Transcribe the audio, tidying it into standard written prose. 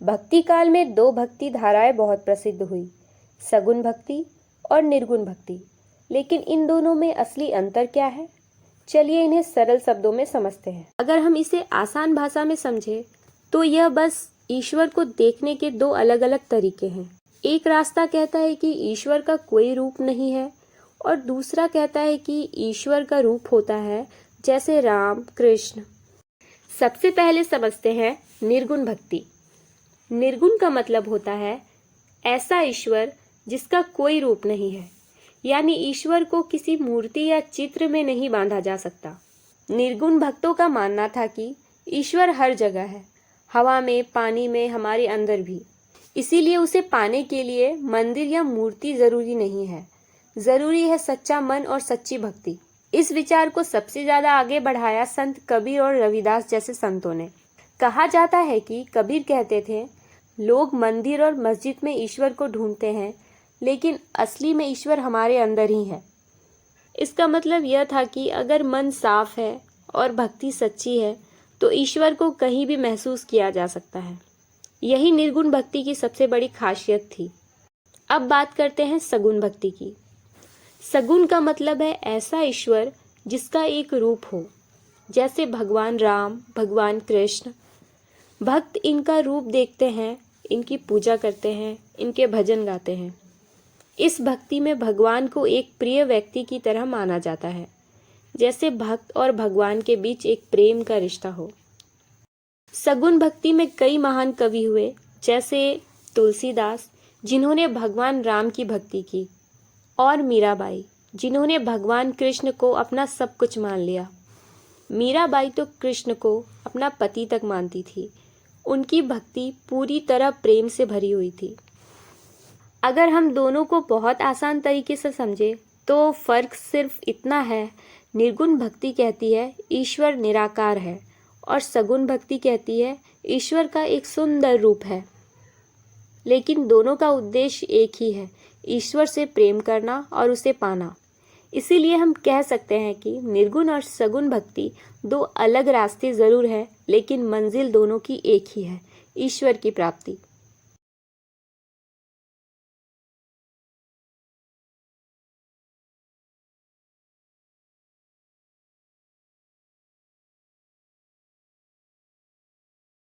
भक्ति काल में दो भक्ति धाराएं बहुत प्रसिद्ध हुई, सगुण भक्ति और निर्गुण भक्ति। लेकिन इन दोनों में असली अंतर क्या है? चलिए इन्हें सरल शब्दों में समझते हैं। अगर हम इसे आसान भाषा में समझें तो यह बस ईश्वर को देखने के दो अलग अलग तरीके हैं। एक रास्ता कहता है कि ईश्वर का कोई रूप नहीं है और दूसरा कहता है कि ईश्वर का रूप होता है, जैसे राम, कृष्ण। सबसे पहले समझते हैं निर्गुण भक्ति। निर्गुण का मतलब होता है ऐसा ईश्वर जिसका कोई रूप नहीं है, यानी ईश्वर को किसी मूर्ति या चित्र में नहीं बांधा जा सकता। निर्गुण भक्तों का मानना था कि ईश्वर हर जगह है, हवा में, पानी में, हमारे अंदर भी। इसीलिए उसे पाने के लिए मंदिर या मूर्ति जरूरी नहीं है, जरूरी है सच्चा मन और सच्ची भक्ति। इस विचार को सबसे ज्यादा आगे बढ़ाया संत कबीर और रविदास जैसे संतों ने। कहा जाता है कि कबीर कहते थे, लोग मंदिर और मस्जिद में ईश्वर को ढूंढते हैं, लेकिन असली में ईश्वर हमारे अंदर ही है। इसका मतलब यह था कि अगर मन साफ है और भक्ति सच्ची है तो ईश्वर को कहीं भी महसूस किया जा सकता है। यही निर्गुण भक्ति की सबसे बड़ी खासियत थी। अब बात करते हैं सगुण भक्ति की। सगुण का मतलब है ऐसा ईश्वर जिसका एक रूप हो, जैसे भगवान राम, भगवान कृष्ण। भक्त इनका रूप देखते हैं, इनकी पूजा करते हैं, इनके भजन गाते हैं। इस भक्ति में भगवान को एक प्रिय व्यक्ति की तरह माना जाता है, जैसे भक्त और भगवान के बीच एक प्रेम का रिश्ता हो। सगुण भक्ति में कई महान कवि हुए, जैसे तुलसीदास जिन्होंने भगवान राम की भक्ति की, और मीराबाई जिन्होंने भगवान कृष्ण को अपना सब कुछ मान लिया। मीराबाई तो कृष्ण को अपना पति तक मानती थी। उनकी भक्ति पूरी तरह प्रेम से भरी हुई थी। अगर हम दोनों को बहुत आसान तरीके से समझे तो फर्क सिर्फ इतना है, निर्गुण भक्ति कहती है ईश्वर निराकार है और सगुण भक्ति कहती है ईश्वर का एक सुंदर रूप है। लेकिन दोनों का उद्देश्य एक ही है, ईश्वर से प्रेम करना और उसे पाना। इसीलिए हम कह सकते हैं कि निर्गुण और सगुण भक्ति दो अलग रास्ते जरूर हैं, लेकिन मंजिल दोनों की एक ही है, ईश्वर की प्राप्ति।